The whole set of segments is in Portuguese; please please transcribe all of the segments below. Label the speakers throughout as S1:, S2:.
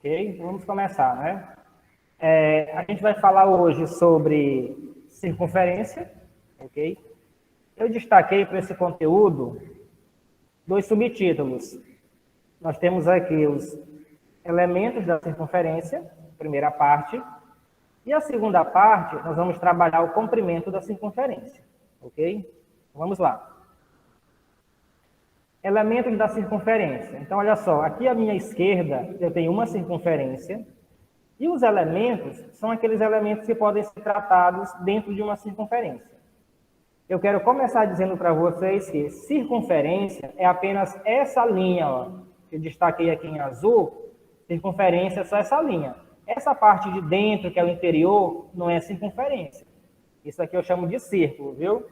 S1: Ok? Vamos começar, né? A gente vai falar hoje sobre circunferência, ok? Eu destaquei para esse conteúdo dois subtítulos. Nós temos aqui os elementos da circunferência, primeira parte, e a segunda parte, nós vamos trabalhar o comprimento da circunferência, ok? Vamos lá. Elementos da circunferência. Então, olha só, aqui à minha esquerda eu tenho uma circunferência, e os elementos são aqueles elementos que podem ser tratados dentro de uma circunferência. Eu quero começar dizendo para vocês que circunferência é apenas essa linha, ó, que eu destaquei aqui em azul. Circunferência é só essa linha. Essa parte de dentro, que é o interior, não é circunferência. Isso aqui eu chamo de círculo, viu?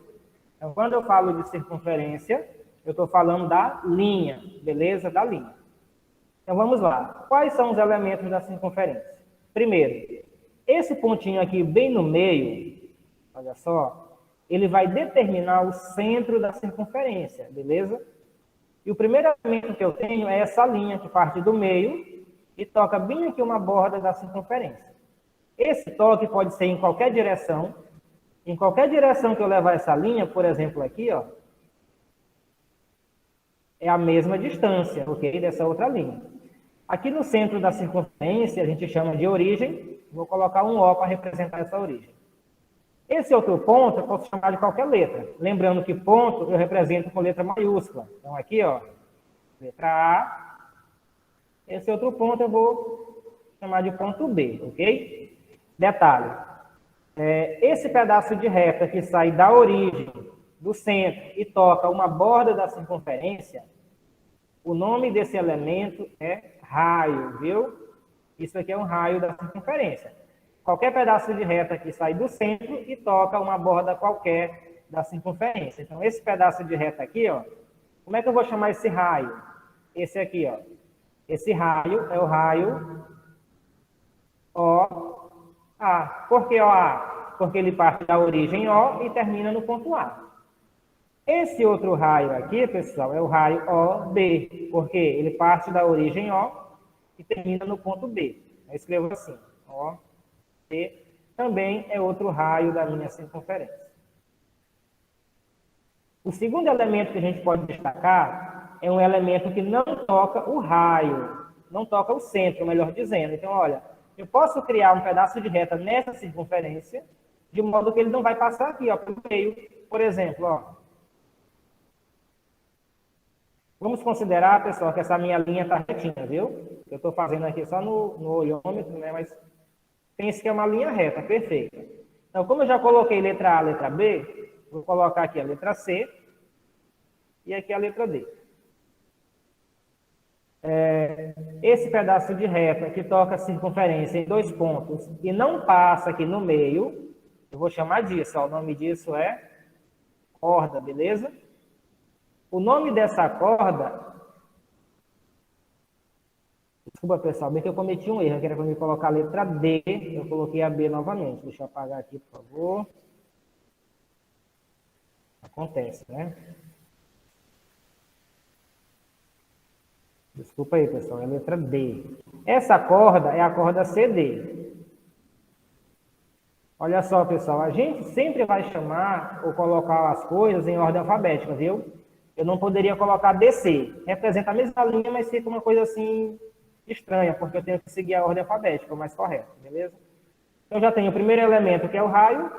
S1: Então, quando eu falo de circunferência, eu estou falando da linha, beleza? Da linha. Então, vamos lá. Quais são os elementos da circunferência? Primeiro, esse pontinho aqui bem no meio, olha só, ele vai determinar o centro da circunferência, beleza? E o primeiro elemento que eu tenho é essa linha que parte do meio e toca bem aqui uma borda da circunferência. Esse toque pode ser em qualquer direção. Em qualquer direção que eu levar essa linha, por exemplo aqui, ó, é a mesma distância, ok? Dessa outra linha. Aqui no centro da circunferência, a gente chama de origem. Vou colocar um O para representar essa origem. Esse outro ponto eu posso chamar de qualquer letra. Lembrando que ponto eu represento com letra maiúscula. Então aqui, ó, letra A. Esse outro ponto eu vou chamar de ponto B, ok? Detalhe. Esse pedaço de reta que sai da origem, do centro, e toca uma borda da circunferência, o nome desse elemento é raio, viu? Isso aqui é um raio da circunferência. Qualquer pedaço de reta que sai do centro e toca uma borda qualquer da circunferência. Então, esse pedaço de reta aqui, ó, como é que eu vou chamar esse raio? Esse aqui, ó. Esse raio é o raio OA. Por que OA? Porque ele parte da origem O e termina no ponto A. Esse outro raio aqui, pessoal, é o raio OB, porque ele parte da origem O e termina no ponto B. Eu escrevo assim, O. E também é outro raio da minha circunferência. O segundo elemento que a gente pode destacar é um elemento que não toca o raio, não toca o centro, melhor dizendo. Então, olha, eu posso criar um pedaço de reta nessa circunferência, de modo que ele não vai passar aqui, ó, pelo meio. Por exemplo, ó. Vamos considerar, pessoal, que essa minha linha está retinha, viu? Eu estou fazendo aqui só no olhômetro, né? Mas pense que é uma linha reta, perfeita. Então, como eu já coloquei letra A, letra B, vou colocar aqui a letra C e aqui a letra D. Esse pedaço de reta que toca a circunferência em dois pontos e não passa aqui no meio, eu vou chamar disso, ó, o nome disso é corda, beleza? O nome dessa corda... Desculpa, pessoal, bem que eu cometi um erro, que era para me colocar a letra D, eu coloquei a B novamente. Deixa eu apagar aqui, por favor. Acontece, né? Desculpa aí, pessoal, é a letra D. Essa corda é a corda CD. Olha só, pessoal, a gente sempre vai chamar ou colocar as coisas em ordem alfabética, viu? Eu não poderia colocar DC. Representa a mesma linha, mas fica uma coisa assim... estranha, porque eu tenho que seguir a ordem alfabética, o mais correto, beleza? Então, eu já tenho o primeiro elemento, que é o raio,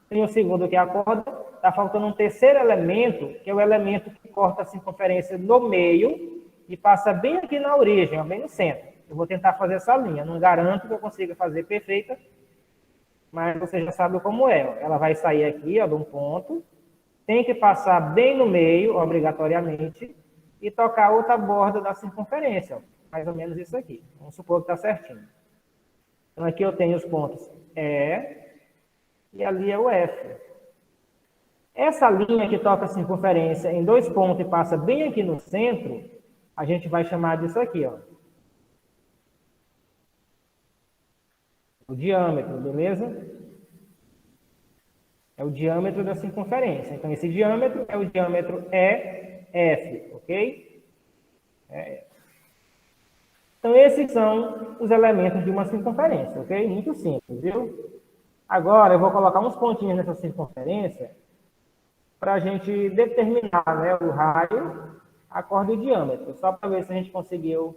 S1: tenho o segundo, que é a corda, está faltando um terceiro elemento, que é o elemento que corta a circunferência no meio e passa bem aqui na origem, ó, bem no centro. Eu vou tentar fazer essa linha, não garanto que eu consiga fazer perfeita, mas você já sabe como é. Ó. Ela vai sair aqui, ó, de um ponto, tem que passar bem no meio, obrigatoriamente, e tocar outra borda da circunferência, ó. Mais ou menos isso aqui. Vamos supor que está certinho. Então, aqui eu tenho os pontos E e ali é o F. Essa linha que toca a circunferência em dois pontos e passa bem aqui no centro, a gente vai chamar disso aqui, ó. O diâmetro, beleza? É o diâmetro da circunferência. Então, esse diâmetro é o diâmetro EF, ok? Então, esses são os elementos de uma circunferência, ok? Muito simples, viu? Agora, eu vou colocar uns pontinhos nessa circunferência para a gente determinar, né, o raio, a corda e o diâmetro, só para ver se a gente conseguiu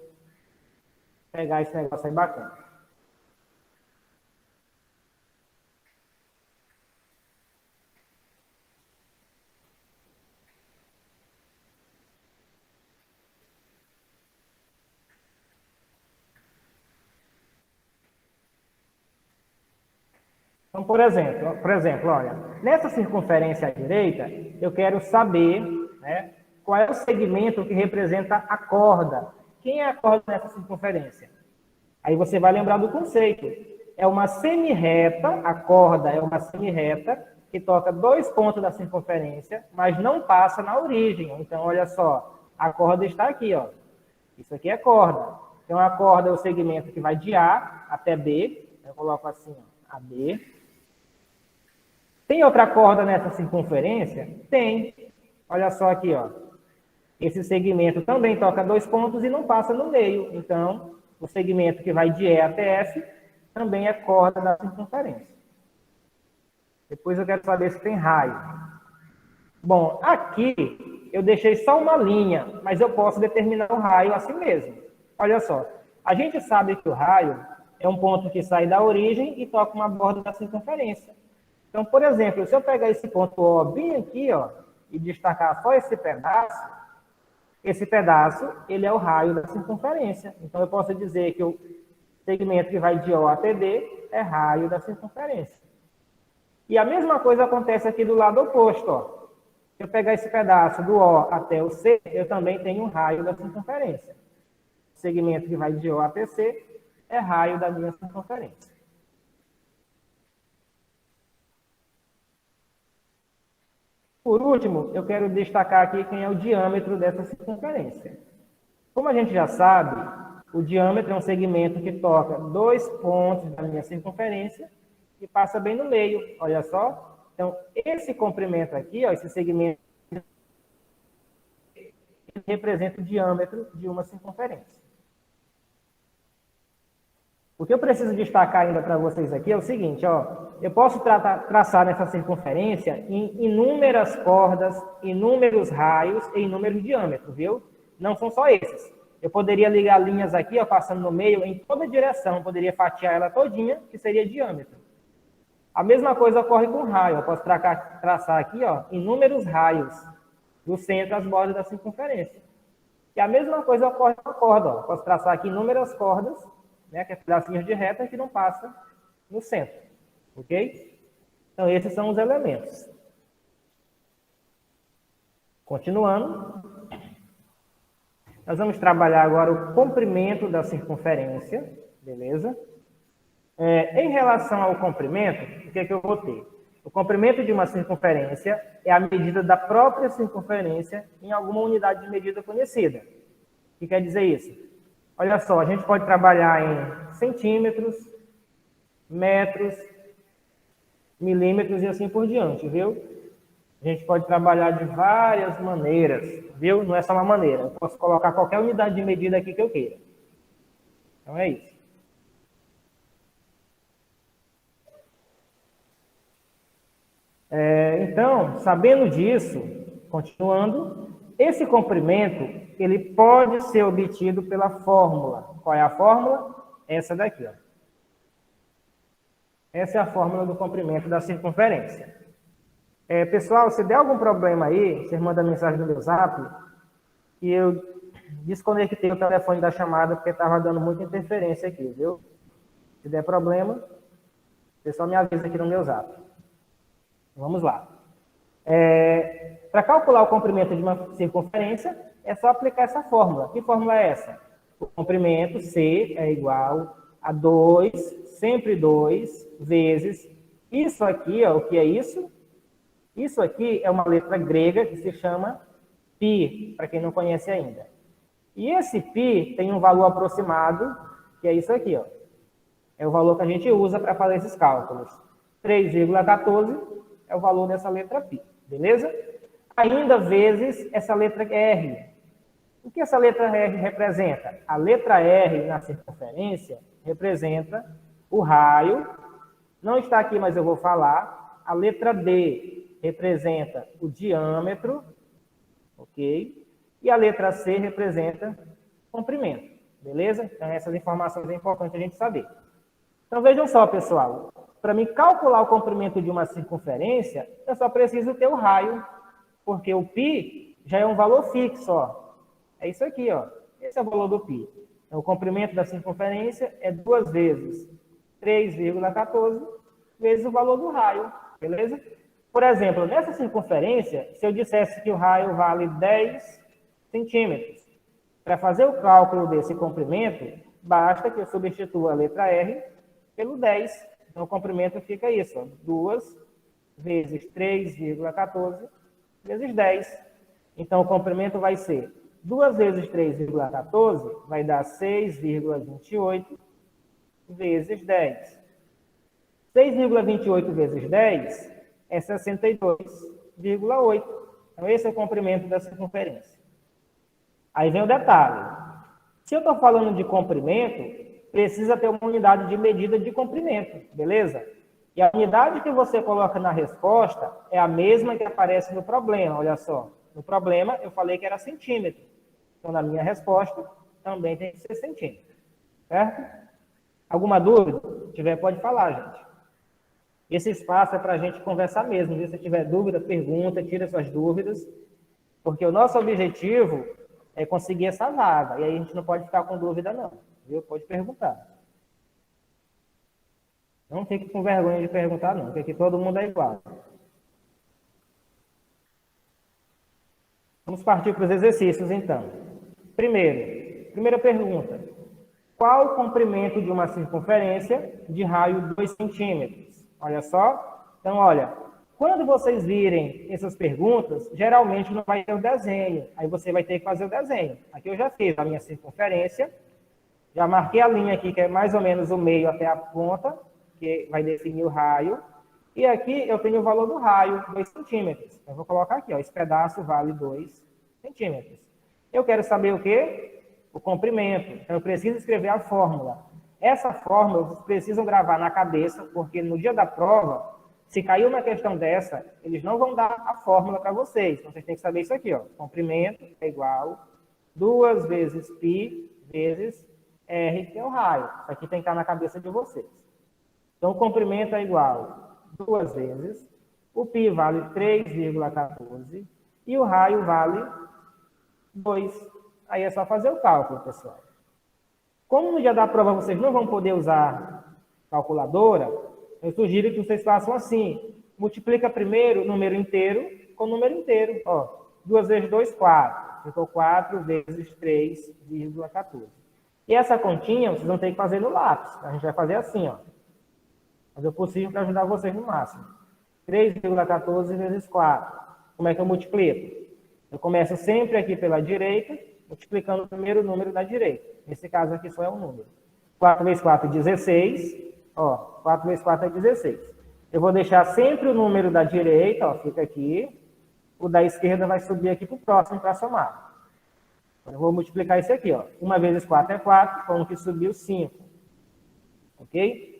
S1: pegar esse negócio aí bacana. Então, por exemplo, olha, nessa circunferência à direita, eu quero saber, né, qual é o segmento que representa a corda. Quem é a corda nessa circunferência? Aí você vai lembrar do conceito. É uma semirreta, a corda é uma semirreta que toca 2 pontos da circunferência, mas não passa na origem. Então, olha só, a corda está aqui, ó. Isso aqui é corda. Então, a corda é o segmento que vai de A até B. Eu coloco assim, ó, AB. Tem outra corda nessa circunferência? Tem. Olha só aqui, ó. Esse segmento também toca 2 pontos e não passa no meio. Então, o segmento que vai de E até F também é corda da circunferência. Depois eu quero saber se tem raio. Bom, aqui eu deixei só uma linha, mas eu posso determinar o raio assim mesmo. Olha só, a gente sabe que o raio é um ponto que sai da origem e toca uma borda da circunferência. Então, por exemplo, se eu pegar esse ponto O bem aqui, ó, e destacar só esse pedaço, ele é o raio da circunferência. Então, eu posso dizer que o segmento que vai de O até D é raio da circunferência. E a mesma coisa acontece aqui do lado oposto, ó. Se eu pegar esse pedaço do O até o C, eu também tenho um raio da circunferência. O segmento que vai de O até C é raio da minha circunferência. Por último, eu quero destacar aqui quem é o diâmetro dessa circunferência. Como a gente já sabe, o diâmetro é um segmento que toca 2 pontos da minha circunferência e passa bem no meio, olha só. Então, esse comprimento aqui, ó, esse segmento, representa o diâmetro de uma circunferência. O que eu preciso destacar ainda para vocês aqui é o seguinte, ó, eu posso traçar nessa circunferência em inúmeras cordas, inúmeros raios e inúmeros diâmetros, viu? Não são só esses. Eu poderia ligar linhas aqui, ó, passando no meio, em toda direção, poderia fatiar ela todinha, que seria diâmetro. A mesma coisa ocorre com raio. Eu posso traçar aqui, ó, inúmeros raios do centro às bordas da circunferência. E a mesma coisa ocorre com a corda, ó. Eu posso traçar aqui inúmeras cordas, né, que é pedacinhos de reta que não passa no centro, ok? Então, esses são os elementos. Continuando, nós vamos trabalhar agora o comprimento da circunferência, beleza? Em relação ao comprimento, o que é que eu vou ter? O comprimento de uma circunferência é a medida da própria circunferência em alguma unidade de medida conhecida. O que quer dizer isso? Olha só, a gente pode trabalhar em centímetros, metros, milímetros e assim por diante, viu? A gente pode trabalhar de várias maneiras, viu? Não é só uma maneira. Eu posso colocar qualquer unidade de medida aqui que eu queira. Então é isso. Então, sabendo disso, continuando, esse comprimento ele pode ser obtido pela fórmula. Qual é a fórmula? Essa daqui, ó. Essa é a fórmula do comprimento da circunferência. Pessoal, se der algum problema aí, vocês mandam mensagem no meu zap, e eu desconectei o telefone da chamada porque estava dando muita interferência aqui, viu? Se der problema, o pessoal me avisa aqui no meu zap. Vamos lá. Para calcular o comprimento de uma circunferência, é só aplicar essa fórmula. Que fórmula é essa? O comprimento C é igual a 2, sempre 2, vezes isso aqui, ó, o que é isso? Isso aqui é uma letra grega que se chama π, para quem não conhece ainda. E esse π tem um valor aproximado, que é isso aqui, ó. É o valor que a gente usa para fazer esses cálculos. 3,14 é o valor dessa letra π, beleza? Ainda vezes essa letra R. O que essa letra R representa? A letra R na circunferência representa o raio. Não está aqui, mas eu vou falar. A letra D representa o diâmetro, ok? E a letra C representa o comprimento, beleza? Então, essas informações é importante a gente saber. Então, vejam só, pessoal. Para mim calcular o comprimento de uma circunferência, eu só preciso ter o raio, porque o π já é um valor fixo, ó. É isso aqui, ó. Esse é o valor do π. Então, o comprimento da circunferência é 2 vezes 3,14 vezes o valor do raio, beleza? Por exemplo, nessa circunferência, se eu dissesse que o raio vale 10 centímetros, para fazer o cálculo desse comprimento, basta que eu substitua a letra R pelo 10. Então, o comprimento fica isso, ó, 2 vezes 3,14 vezes 10. Então, o comprimento vai ser 2 vezes 3,14 vai dar 6,28 vezes 10. 6,28 vezes 10 é 62,8. Então, esse é o comprimento da circunferência. Aí vem o detalhe. Se eu estou falando de comprimento, precisa ter uma unidade de medida de comprimento, beleza? E a unidade que você coloca na resposta é a mesma que aparece no problema, olha só. No problema, eu falei que era centímetro. Então, na minha resposta, também tem que ser centímetro. Certo? Alguma dúvida? Se tiver, pode falar, gente. Esse espaço é para a gente conversar mesmo. Se você tiver dúvida, pergunta, tira suas dúvidas. Porque o nosso objetivo é conseguir essa vaga. E aí a gente não pode ficar com dúvida, não. Viu? Pode perguntar. Não fique com vergonha de perguntar, não. Porque aqui todo mundo é igual. Vamos partir para os exercícios, então. Primeira pergunta. Qual o comprimento de uma circunferência de raio 2 centímetros? Olha só. Então, olha, quando vocês virem essas perguntas, geralmente não vai ter o desenho. Aí você vai ter que fazer o desenho. Aqui eu já fiz a minha circunferência. Já marquei a linha aqui, que é mais ou menos o meio até a ponta, que vai definir o raio. E aqui eu tenho o valor do raio, 2 centímetros. Eu vou colocar aqui, ó, esse pedaço vale 2 centímetros. Eu quero saber o quê? O comprimento. Então, eu preciso escrever a fórmula. Essa fórmula vocês precisam gravar na cabeça, porque no dia da prova, se cair uma questão dessa, eles não vão dar a fórmula para vocês. Então, vocês têm que saber isso aqui, ó. Comprimento é igual 2 vezes π vezes R, que é o raio. Isso aqui tem que estar na cabeça de vocês. Então, o comprimento é igual 2 vezes, o π vale 3,14 e o raio vale 2. Aí é só fazer o cálculo, pessoal. Como no dia da prova vocês não vão poder usar calculadora, eu sugiro que vocês façam assim. Multiplica primeiro o número inteiro com o número inteiro. Ó, 2 vezes 2, 4. Ficou 4 vezes 3,14. E essa continha vocês vão ter que fazer no lápis. A gente vai fazer assim, ó. Fazer o possível para ajudar vocês no máximo. 3,14 vezes 4. Como é que eu multiplico? Eu começo sempre aqui pela direita, multiplicando o primeiro número da direita. Nesse caso aqui só é um número. 4 vezes 4 é 16. Ó, 4 vezes 4 é 16. Eu vou deixar sempre o número da direita, ó, fica aqui. O da esquerda vai subir aqui para o próximo para somar. Eu vou multiplicar isso aqui, ó. 1 vezes 4 é 4, com o que subiu 5. Ok?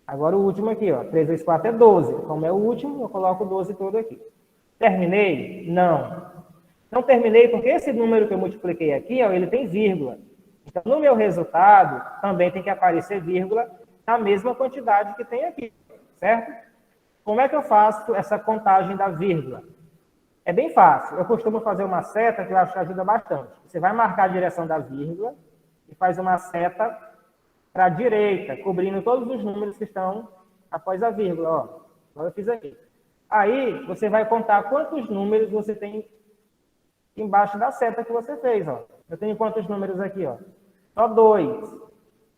S1: Agora o último aqui, ó. 3 vezes 4 é 12. Como é o último, eu coloco o 12 todo aqui. Terminei? Não. Não terminei porque esse número que eu multipliquei aqui, ó, ele tem vírgula. Então, no meu resultado, também tem que aparecer vírgula na mesma quantidade que tem aqui, certo? Como é que eu faço essa contagem da vírgula? É bem fácil. Eu costumo fazer uma seta que eu acho que ajuda bastante. Você vai marcar a direção da vírgula e faz uma seta para a direita, cobrindo todos os números que estão após a vírgula. Ó, agora eu fiz aqui. Aí, você vai contar quantos números você tem embaixo da seta que você fez. Ó. Eu tenho quantos números aqui? Ó? Só 2.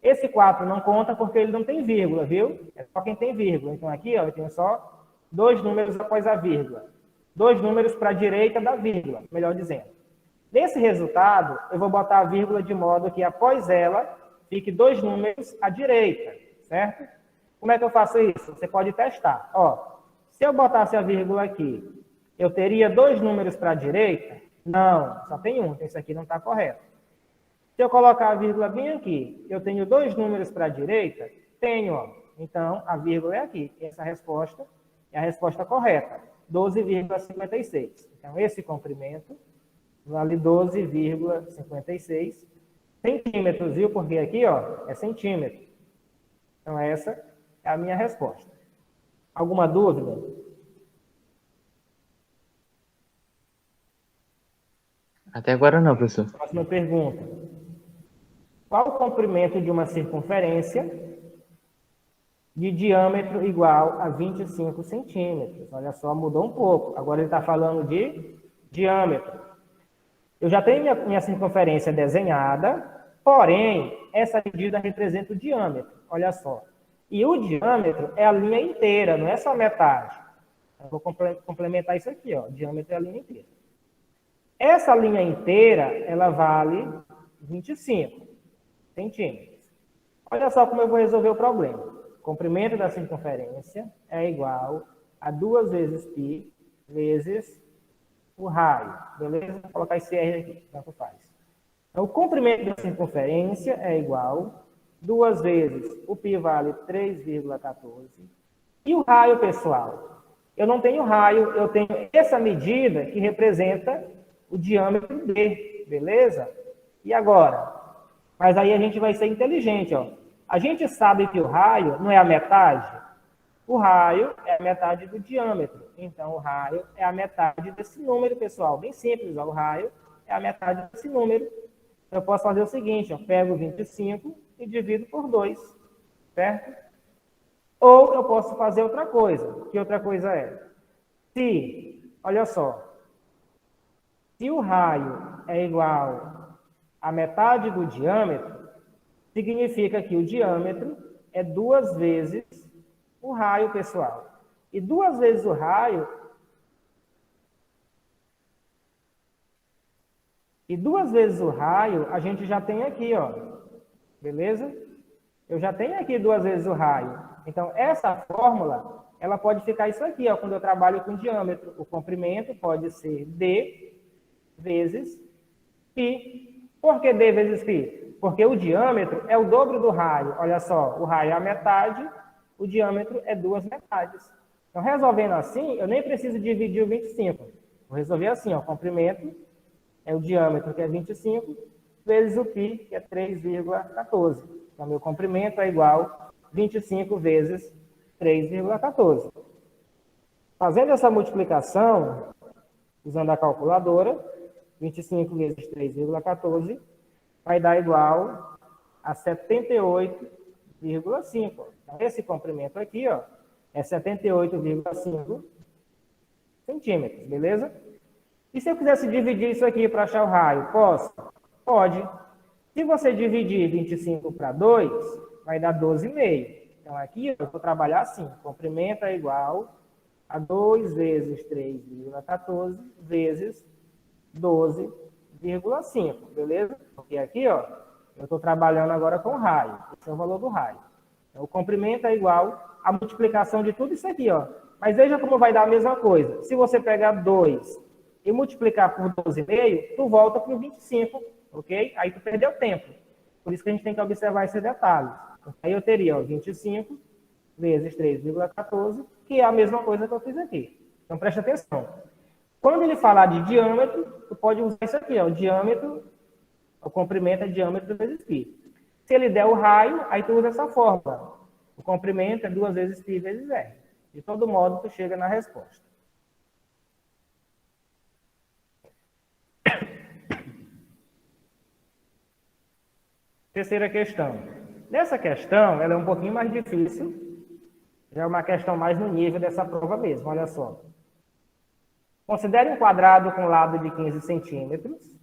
S1: Esse 4 não conta porque ele não tem vírgula, viu? É só quem tem vírgula. Então, aqui, ó, eu tenho só 2 números após a vírgula. 2 números para a direita da vírgula, melhor dizendo. Nesse resultado, eu vou botar a vírgula de modo que após ela fique 2 números à direita, certo? Como é que eu faço isso? Você pode testar. Ó, se eu botasse a vírgula aqui, eu teria 2 números para a direita? Não, só tem um, então isso aqui não está correto. Se eu colocar a vírgula bem aqui, eu tenho dois números para a direita? Tenho, ó. Então, a vírgula é aqui. Essa resposta é a resposta correta, 12,56. Então, esse comprimento vale 12,56 centímetros, viu? Porque aqui, ó, é centímetro. Então, essa é a minha resposta. Alguma dúvida?
S2: Até agora não, professor.
S1: Próxima pergunta. Qual o comprimento de uma circunferência de diâmetro igual a 25 centímetros? Olha só, mudou um pouco. Agora ele está falando de diâmetro. Eu já tenho minha circunferência desenhada, porém, essa medida representa o diâmetro. Olha só. E o diâmetro é a linha inteira, não é só metade. Eu vou complementar isso aqui, ó. O diâmetro é a linha inteira. Essa linha inteira, ela vale 25 centímetros. Olha só como eu vou resolver o problema. O comprimento da circunferência é igual a 2 vezes π vezes o raio. Beleza? Vou colocar esse R aqui, tanto faz. Então, o comprimento da circunferência é igual 2 vezes o π vale 3,14. E o raio, pessoal? Eu não tenho raio, eu tenho essa medida que representa o diâmetro D, beleza? E agora? Mas aí a gente vai ser inteligente, ó. A gente sabe que o raio não é a metade? O raio é a metade do diâmetro. Então, o raio é a metade desse número, pessoal. Bem simples, ó. O raio é a metade desse número. Eu posso fazer o seguinte, ó. Pego 25 e divido por 2, certo? Ou eu posso fazer outra coisa. Que outra coisa é? Se, olha só, se o raio é igual a metade do diâmetro, significa que o diâmetro é 2 vezes o raio, pessoal. E 2 vezes o raio... a gente já tem aqui, ó. Beleza? Eu já tenho aqui 2 vezes o raio. Então, essa fórmula, ela pode ficar isso aqui, ó, quando eu trabalho com diâmetro. O comprimento pode ser D vezes π. Por que D vezes π? Porque o diâmetro é o dobro do raio. Olha só, o raio é a metade, o diâmetro é 2 metades. Então, resolvendo assim, eu nem preciso dividir o 25. Vou resolver assim, ó, o comprimento é o diâmetro, que é 25, vezes o π, que é 3,14. Então, meu comprimento é igual a 25 vezes 3,14. Fazendo essa multiplicação, usando a calculadora, 25 vezes 3,14 vai dar igual a 78,5. Então, esse comprimento aqui, ó, é 78,5 centímetros, beleza? E se eu quisesse dividir isso aqui para achar o raio, posso? Pode. Se você dividir 25 para 2, vai dar 12,5. Então, aqui eu vou trabalhar assim. Comprimento é igual a 2 vezes 3,14 vezes 12,5, beleza? Porque aqui, ó, eu estou trabalhando agora com raio. Esse é o valor do raio. Então, o comprimento é igual à multiplicação de tudo isso aqui, ó. Mas veja como vai dar a mesma coisa. Se você pegar 2 e multiplicar por 12,5, tu volta para o 25, ok? Aí tu perdeu tempo. Por isso que a gente tem que observar esse detalhe. Aí eu teria, ó, 25 vezes 3,14, que é a mesma coisa que eu fiz aqui. Então, preste atenção. Quando ele falar de diâmetro, tu pode usar isso aqui, ó, o diâmetro, o comprimento é diâmetro vezes π. Se ele der o raio, aí tu usa essa fórmula. O comprimento é 2 vezes π vezes r. De todo modo, tu chega na resposta. Terceira questão. Nessa questão, ela é um pouquinho mais difícil. Já é uma questão mais no nível dessa prova mesmo, olha só. Considere um quadrado com lado de 15 centímetros,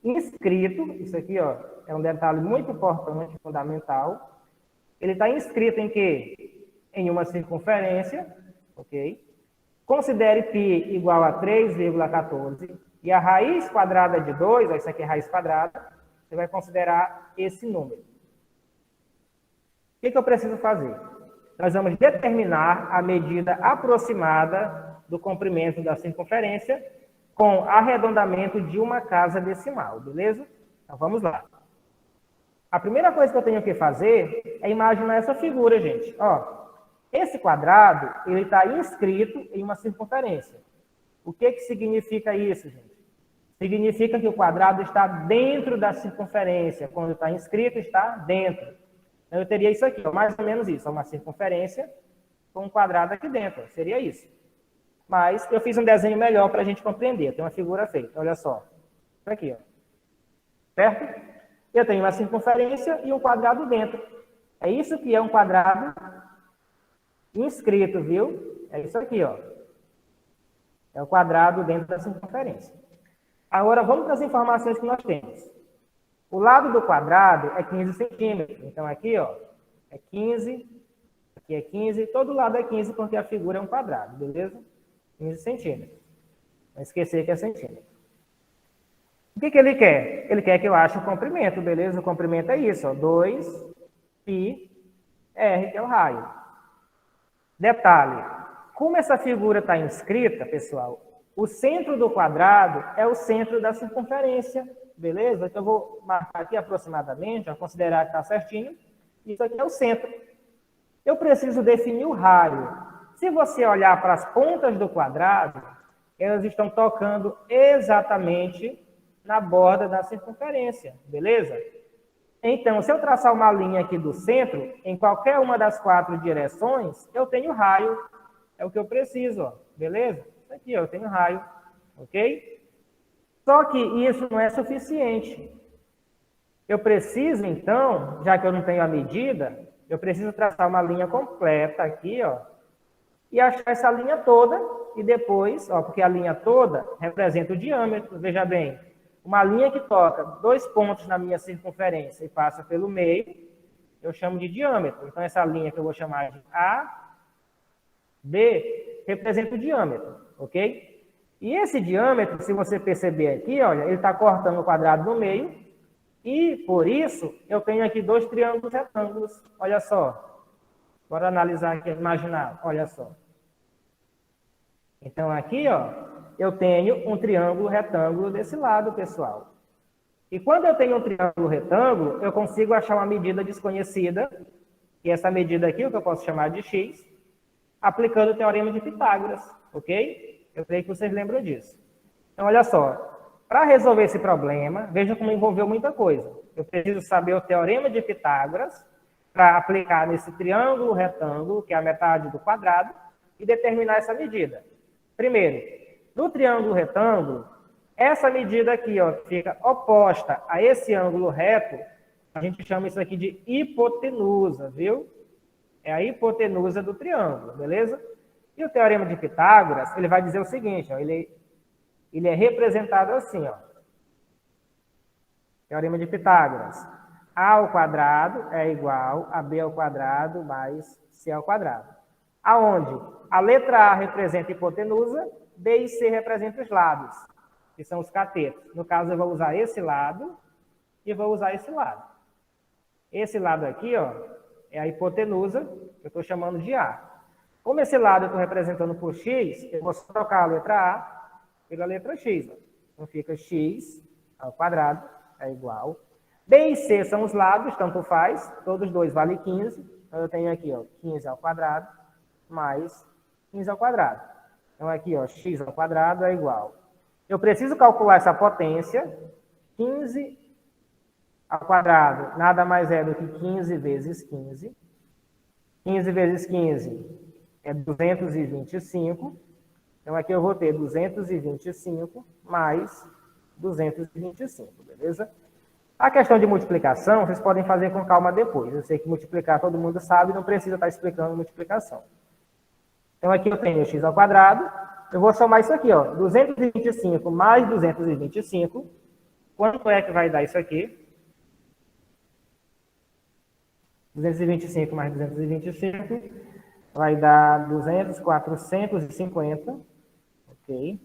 S1: inscrito, isso aqui, ó, é um detalhe muito importante, fundamental. Ele está inscrito em quê? Em uma circunferência, ok? Considere π igual a 3,14 e a raiz quadrada de 2, ó, isso aqui é raiz quadrada, você vai considerar esse número. O que eu preciso fazer? Nós vamos determinar a medida aproximada do comprimento da circunferência com arredondamento de uma casa decimal, beleza? Então, vamos lá. A primeira coisa que eu tenho que fazer é imaginar essa figura, gente. Ó, esse quadrado, ele está inscrito em uma circunferência. O que significa isso, gente? Significa que o quadrado está dentro da circunferência. Quando está inscrito, está dentro. Então, eu teria isso aqui, ó, mais ou menos isso. Uma circunferência com um quadrado aqui dentro. Seria isso. Mas eu fiz um desenho melhor para a gente compreender. Tem uma figura feita. Olha só. Isso aqui, ó. Certo? Eu tenho uma circunferência e um quadrado dentro. É isso que é um quadrado inscrito, viu? É isso aqui, ó. É o quadrado dentro da circunferência. Agora, vamos para as informações que nós temos. O lado do quadrado é 15 centímetros. Então, aqui, ó, é 15. Aqui é 15. Todo lado é 15 porque a figura é um quadrado, beleza? 15 centímetros. Não esquecer que é centímetro. O que ele quer? Ele quer que eu ache o comprimento, beleza? O comprimento é isso, ó, 2πr, que é o raio. Detalhe, como essa figura está inscrita, pessoal, o centro do quadrado é o centro da circunferência, beleza? Então, eu vou marcar aqui aproximadamente, ó, considerar que está certinho. Isso aqui é o centro. Eu preciso definir o raio. Se você olhar para as pontas do quadrado, elas estão tocando exatamente na borda da circunferência, beleza? Então, se eu traçar uma linha aqui do centro, em qualquer uma das 4 direções, eu tenho raio. É o que eu preciso, ó, beleza? Isso aqui, ó, eu tenho raio, ok? Só que isso não é suficiente. Eu preciso, então, já que eu não tenho a medida, eu preciso traçar uma linha completa aqui, ó, e achar essa linha toda, e depois, ó, porque a linha toda representa o diâmetro, veja bem, uma linha que toca 2 pontos na minha circunferência e passa pelo meio, eu chamo de diâmetro. Então, essa linha que eu vou chamar de A, B, representa o diâmetro, ok? E esse diâmetro, se você perceber aqui, olha, ele está cortando o quadrado no meio, e, por isso, eu tenho aqui 2 triângulos retângulos. Olha só. Bora analisar aqui, imaginar. Olha só. Então, aqui, ó, eu tenho um triângulo retângulo desse lado, pessoal. E quando eu tenho um triângulo retângulo, eu consigo achar uma medida desconhecida, e essa medida aqui, o que eu posso chamar de x, aplicando o teorema de Pitágoras, ok? Eu creio que vocês lembram disso. Então, olha só. Para resolver esse problema, veja como envolveu muita coisa. Eu preciso saber o teorema de Pitágoras para aplicar nesse triângulo retângulo, que é a metade do quadrado, e determinar essa medida. Primeiro, no triângulo retângulo, essa medida aqui, ó, fica oposta a esse ângulo reto, a gente chama isso aqui de hipotenusa, viu? É a hipotenusa do triângulo, beleza? E o teorema de Pitágoras, ele vai dizer o seguinte, ó, ele é representado assim, ó. Teorema de Pitágoras. A ao quadrado é igual a B ao quadrado mais C ao quadrado. Aonde a letra A representa a hipotenusa, B e C representam os lados, que são os catetos. No caso, eu vou usar esse lado e vou usar esse lado. Esse lado aqui, ó, é a hipotenusa, que eu estou chamando de A. Como esse lado eu estou representando por X, eu vou só trocar a letra A pela letra x. Ó. Então, fica x ao quadrado é igual. B e C são os lados, tanto faz. Todos dois valem 15. Então, eu tenho aqui, ó, 15 ao quadrado mais 15 ao quadrado. Então, aqui, ó, x ao quadrado é igual. Eu preciso calcular essa potência. 15 ao quadrado nada mais é do que 15 vezes 15. 15 vezes 15 é 225. Então, aqui eu vou ter 225 mais 225, beleza? A questão de multiplicação, vocês podem fazer com calma depois. Eu sei que multiplicar todo mundo sabe, não precisa estar explicando multiplicação. Então, aqui eu tenho x ao quadrado. Eu vou somar isso aqui, ó. 225 mais 225. Quanto é que vai dar isso aqui? 225 mais 225 vai dar 200, 450. Ok?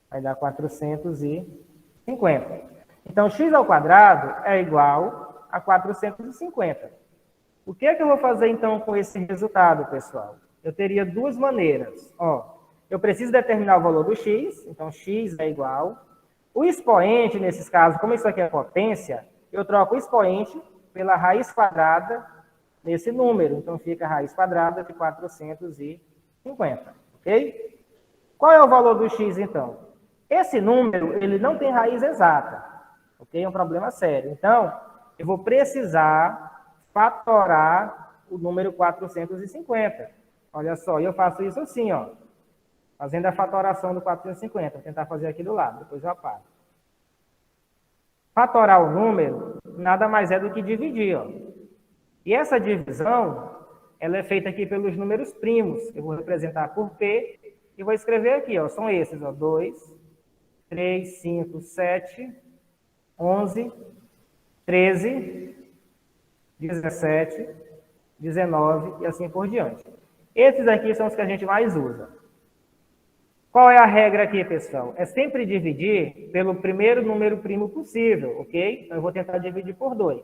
S1: Vai dar 450. Então, x ao quadrado é igual a 450. O que é que eu vou fazer, então, com esse resultado, pessoal? Eu teria duas maneiras. Ó, eu preciso determinar o valor do x, então x é igual. O expoente, nesses casos, como isso aqui é potência, eu troco o expoente pela raiz quadrada nesse número. Então, fica a raiz quadrada de 450, ok? Qual é o valor do x, então? Esse número, ele não tem raiz exata, ok? É um problema sério. Então, eu vou precisar fatorar o número 450. Olha só, eu faço isso assim, ó. Fazendo a fatoração do 450. Vou tentar fazer aqui do lado, depois eu apago. Fatorar o número nada mais é do que dividir, ó. E essa divisão, ela é feita aqui pelos números primos. Eu vou representar por P e vou escrever aqui, ó. São esses, ó. 2, 3, 5, 7, 11, 13, 17, 19 e assim por diante. Esses aqui são os que a gente mais usa. Qual é a regra aqui, pessoal? É sempre dividir pelo primeiro número primo possível, ok? Então, eu vou tentar dividir por 2.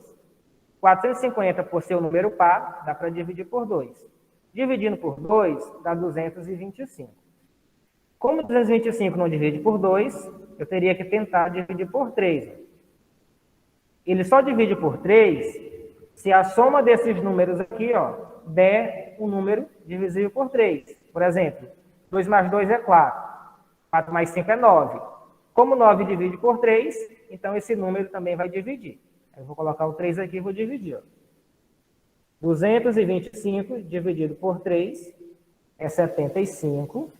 S1: 450, por ser o número par, dá para dividir por 2. Dividindo por 2, dá 225. Como 225 não divide por 2, eu teria que tentar dividir por 3. Ele só divide por 3 se a soma desses números aqui, ó, der um número divisível por 3. Por exemplo, 2 mais 2 é 4. 4 mais 5 é 9. Como 9 divide por 3, então esse número também vai dividir. Eu vou colocar o 3 aqui e vou dividir. Ó. 225 dividido por 3 é 75.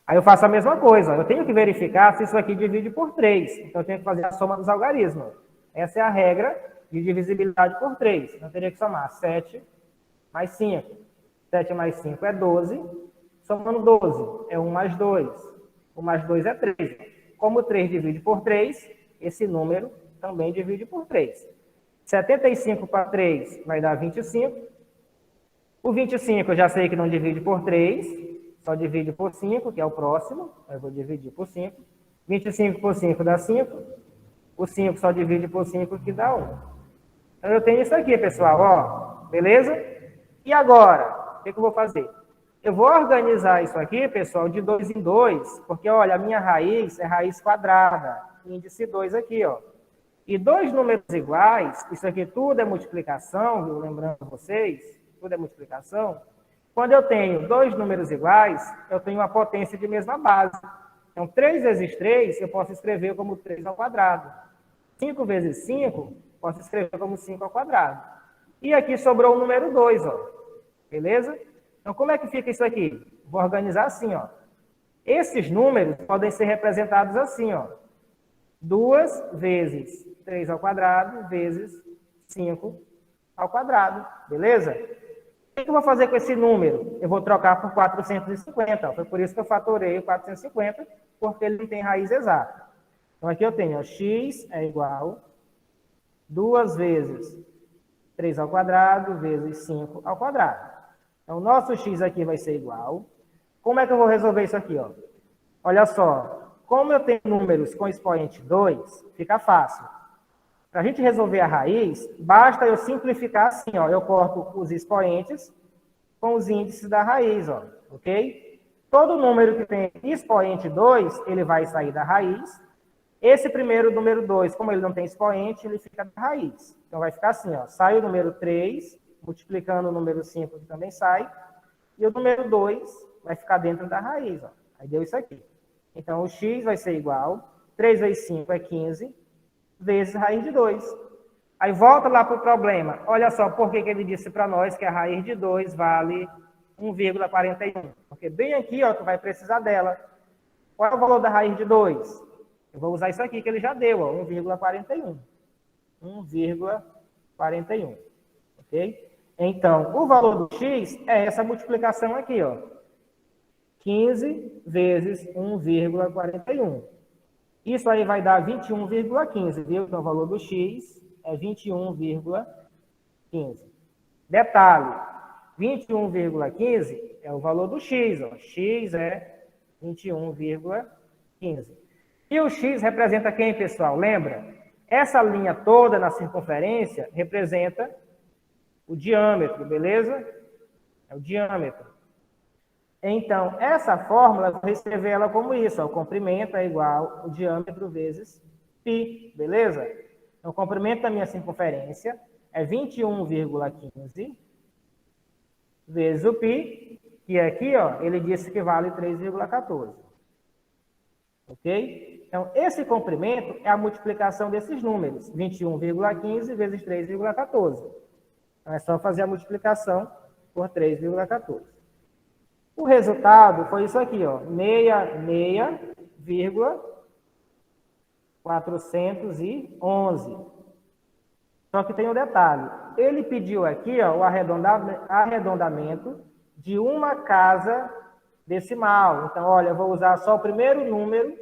S1: Aí eu faço a mesma coisa. Ó. Eu tenho que verificar se isso aqui divide por 3. Então eu tenho que fazer a soma dos algarismos. Essa é a regra de divisibilidade por 3. Então eu teria que somar 7 mais 5. 7 mais 5 é 12. Somando 12 é 1 mais 2. 1 mais 2 é 3. Como 3 divide por 3, esse número também divide por 3. 75 para 3 vai dar 25. O 25 eu já sei que não divide por 3, só divide por 5, que é o próximo. Eu vou dividir por 5. 25 por 5 dá 5. O 5 só divide por 5, que dá 1. Então eu tenho isso aqui, pessoal, ó. Beleza? E agora, o que eu vou fazer? Eu vou organizar isso aqui, pessoal, de 2 em 2, porque, olha, a minha raiz é raiz quadrada, índice 2 aqui, ó. E dois números iguais, isso aqui tudo é multiplicação, viu? Lembrando vocês, tudo é multiplicação. Quando eu tenho dois números iguais, eu tenho uma potência de mesma base. Então, 3 vezes 3, eu posso escrever como 3 ao quadrado. 5 vezes 5, posso escrever como 5 ao quadrado. E aqui sobrou o número 2, ó. Beleza? Então, como é que fica isso aqui? Vou organizar assim, ó. Esses números podem ser representados assim, ó. 2 vezes 3 ao quadrado vezes 5 ao quadrado. Beleza? O que eu vou fazer com esse número? Eu vou trocar por 450. Ó. Foi por isso que eu fatorei o 450, porque ele não tem raiz exata. Então, aqui eu tenho, ó, x é igual 2 vezes 3 ao quadrado vezes 5 ao quadrado. Então, o nosso x aqui vai ser igual. Como é que eu vou resolver isso aqui? Ó? Olha só, como eu tenho números com expoente 2, fica fácil. Para a gente resolver a raiz, basta eu simplificar assim, ó. Eu corto os expoentes com os índices da raiz, ó, ok? Todo número que tem expoente 2, ele vai sair da raiz. Esse primeiro número 2, como ele não tem expoente, ele fica da raiz. Então, vai ficar assim, ó. Sai o número 3, multiplicando o número 5, que também sai, e o número 2 vai ficar dentro da raiz. Ó. Aí deu isso aqui. Então, o x vai ser igual, 3 vezes 5 é 15, vezes raiz de 2. Aí volta lá para o problema. Olha só por que ele disse para nós que a raiz de 2 vale 1,41. Porque bem aqui, ó, tu vai precisar dela. Qual é o valor da raiz de 2? Eu vou usar isso aqui que ele já deu, ó, 1,41. 1,41. Ok? Então, o valor do x é essa multiplicação aqui, ó. 15 vezes 1,41. Isso aí vai dar 21,15, viu? Então, o valor do x é 21,15. Detalhe, 21,15 é o valor do x, ó. X é 21,15. E o x representa quem, pessoal? Lembra? Essa linha toda na circunferência representa o diâmetro, beleza? É o diâmetro. Então, essa fórmula, eu vou escrever ela como isso, ó, o comprimento é igual ao diâmetro vezes π, beleza? Então, o comprimento da minha circunferência é 21,15 vezes o π, que aqui, ó, ele disse que vale 3,14. Ok? Então, esse comprimento é a multiplicação desses números, 21,15 vezes 3,14. Então, é só fazer a multiplicação por 3,14. O resultado foi isso aqui, ó, 66,411. Só que tem um detalhe. Ele pediu aqui, ó, o arredondamento de uma casa decimal. Então, olha, eu vou usar só o primeiro número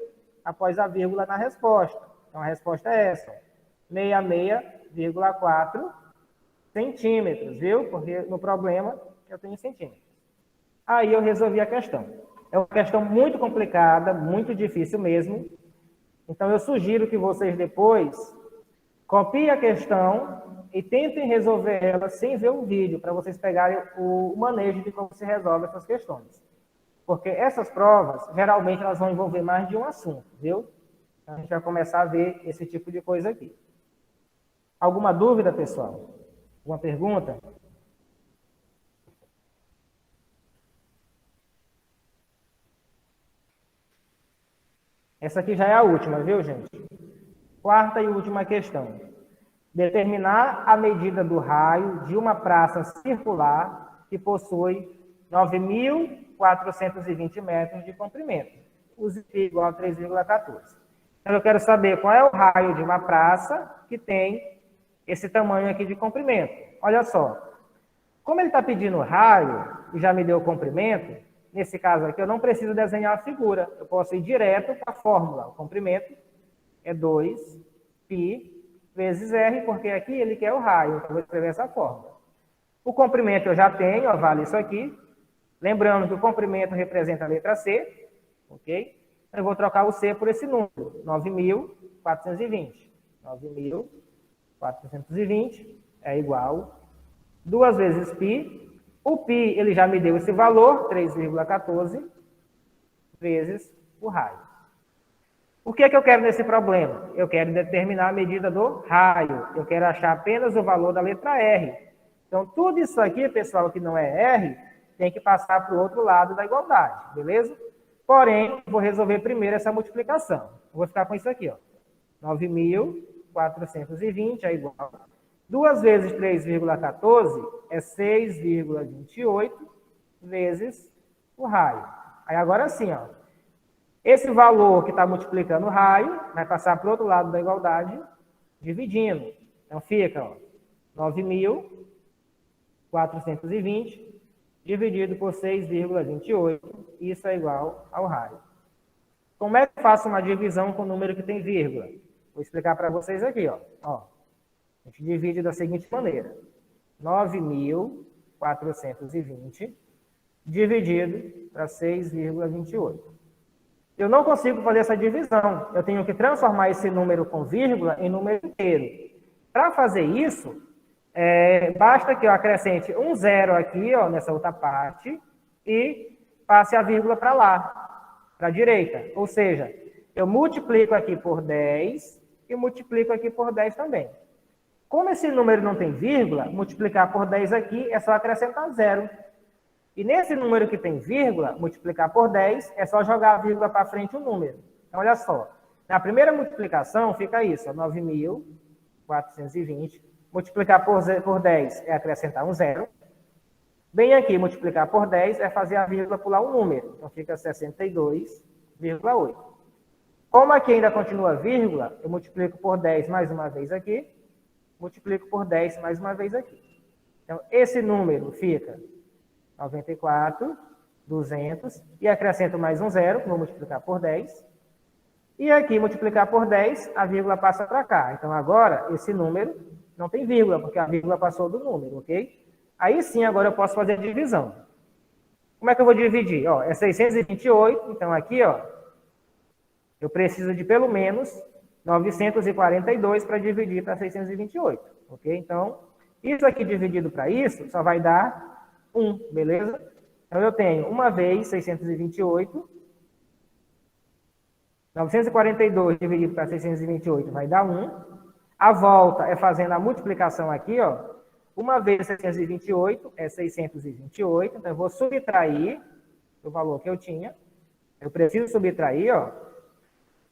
S1: após a vírgula na resposta. Então, a resposta é essa, 66,4 centímetros, viu? Porque no problema eu tenho centímetros. Aí eu resolvi a questão. É uma questão muito complicada, muito difícil mesmo. Então, eu sugiro que vocês depois copiem a questão e tentem resolver ela sem ver o vídeo, para vocês pegarem o manejo de como se resolve essas questões. Porque essas provas, geralmente, elas vão envolver mais de um assunto, viu? Então, a gente vai começar a ver esse tipo de coisa aqui. Alguma dúvida, pessoal? Alguma pergunta? Essa aqui já é a última, viu, gente? Quarta e última questão. Determinar a medida do raio de uma praça circular que possui 9.420 metros de comprimento. Use π igual a 3,14. Então, eu quero saber qual é o raio de uma praça que tem esse tamanho aqui de comprimento. Olha só. Como ele está pedindo raio e já me deu o comprimento, nesse caso aqui eu não preciso desenhar a figura. Eu posso ir direto para a fórmula. O comprimento é 2π vezes r, porque aqui ele quer o raio. Então, eu vou escrever essa fórmula. O comprimento eu já tenho, ó, vale isso aqui. Lembrando que o comprimento representa a letra C, ok? Eu vou trocar o C por esse número, 9.420. 9.420 é igual 2 vezes π. O π, ele já me deu esse valor, 3,14, vezes o raio. O que é que eu quero nesse problema? Eu quero determinar a medida do raio. Eu quero achar apenas o valor da letra R. Então, tudo isso aqui, pessoal, que não é R, tem que passar para o outro lado da igualdade, beleza? Porém, vou resolver primeiro essa multiplicação. Eu vou ficar com isso aqui, ó. 9.420 é igual. 2 vezes 3,14 é 6,28 vezes o raio. Aí agora sim, ó. Esse valor que está multiplicando o raio vai passar para o outro lado da igualdade, dividindo. Então fica, ó, 9.420 dividido por 6,28. Isso é igual ao raio. Como é que eu faço uma divisão com número que tem vírgula? Vou explicar para vocês aqui, ó. A gente divide da seguinte maneira. 9.420 dividido para 6,28. Eu não consigo fazer essa divisão. Eu tenho que transformar esse número com vírgula em número inteiro. Para fazer isso, basta que eu acrescente um zero aqui, ó, nessa outra parte, e passe a vírgula para lá, para a direita. Ou seja, eu multiplico aqui por 10 e multiplico aqui por 10 também. Como esse número não tem vírgula, multiplicar por 10 aqui é só acrescentar zero. E nesse número que tem vírgula, multiplicar por 10 é só jogar a vírgula para frente o número. Então, olha só. Na primeira multiplicação fica isso, 9.420. Multiplicar por 10 é acrescentar um zero. Bem aqui, multiplicar por 10 é fazer a vírgula pular um número. Então, fica 62,8. Como aqui ainda continua vírgula, eu multiplico por 10 mais uma vez aqui. Multiplico por 10 mais uma vez aqui. Então, esse número fica 94,200. E acrescento mais um zero, vou multiplicar por 10. E aqui, multiplicar por 10, a vírgula passa para cá. Então, agora, esse número não tem vírgula, porque a vírgula passou do número, ok? Aí sim, agora eu posso fazer a divisão. Como é que eu vou dividir? Ó, é 628, então aqui, ó, eu preciso de pelo menos 942 para dividir para 628, ok? Então, isso aqui dividido para isso só vai dar 1, beleza? Então, eu tenho 1 vezes 628. 942 dividido para 628 vai dar 1. A volta é fazendo a multiplicação aqui, ó. 1 vezes 628 é 628. Então, eu vou subtrair o valor que eu tinha. Eu preciso subtrair, ó.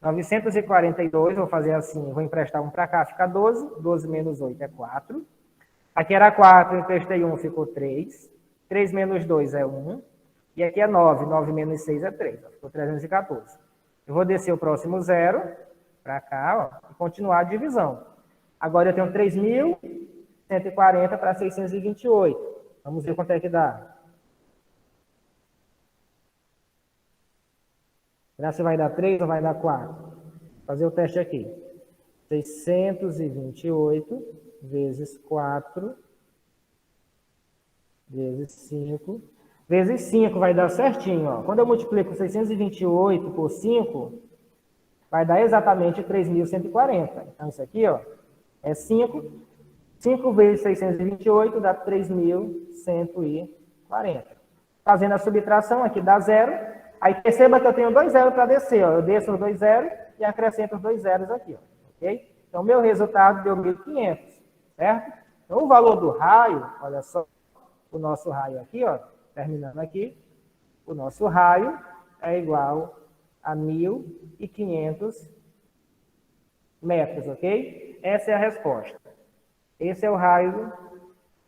S1: 942, vou fazer assim, vou emprestar 1 para cá, fica 12. 12 menos 8 é 4. Aqui era 4, emprestei 1, ficou 3. 3 menos 2 é 1. E aqui é 9. 9 menos 6 é 3. Ó, ficou 314. Eu vou descer o próximo zero para cá, ó, e continuar a divisão. Agora eu tenho 3.140 para 628. Vamos ver quanto é que dá. Será que vai dar 3 ou vai dar 4? Vou fazer o teste aqui. 628 vezes 4 vezes 5. Vezes 5 vai dar certinho. Ó. Quando eu multiplico 628 por 5, vai dar exatamente 3.140. Então, isso aqui ó, é 5. 5 vezes 628 dá 3.140. Fazendo a subtração, aqui dá 0. Aí perceba que eu tenho 2 zeros para descer. Ó. Eu desço os 2 zeros e acrescento os 2 zeros aqui. Ó. Okay? Então, meu resultado deu 1.500. Certo? Então, o valor do raio, olha só, o nosso raio aqui, ó, terminando aqui, o nosso raio é igual a 1.500 metros, ok? Essa é a resposta. Esse é o raio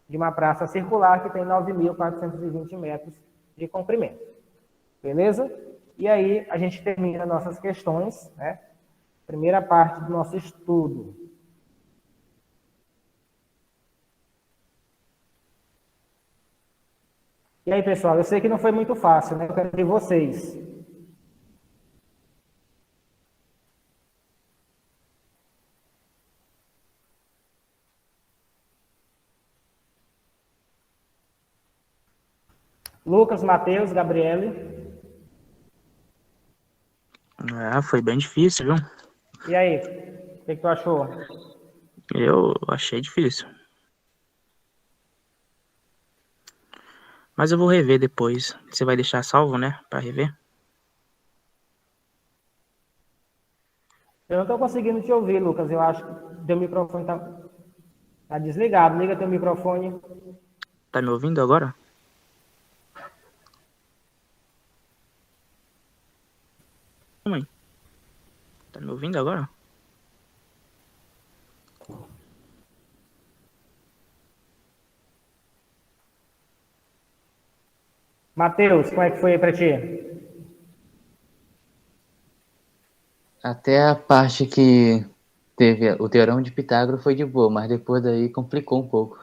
S1: de uma praça circular que tem 9.420 metros de comprimento. Beleza? E aí a gente termina nossas questões, né? Primeira parte do nosso estudo. E aí, pessoal, eu sei que não foi muito fácil, né? Eu quero ver vocês. Lucas, Matheus, Gabriele.
S3: Foi bem difícil, viu?
S1: E aí, o que tu achou?
S3: Eu achei difícil. Mas eu vou rever depois. Você vai deixar salvo, né? Pra rever?
S1: Eu não estou conseguindo te ouvir, Lucas. Eu acho que teu microfone tá desligado. Liga teu microfone.
S3: Tá me ouvindo agora? Mãe, tá me ouvindo agora?
S1: Matheus, como é que foi aí para ti?
S2: Até a parte que teve o teorema de Pitágoras foi de boa, mas depois daí complicou um pouco.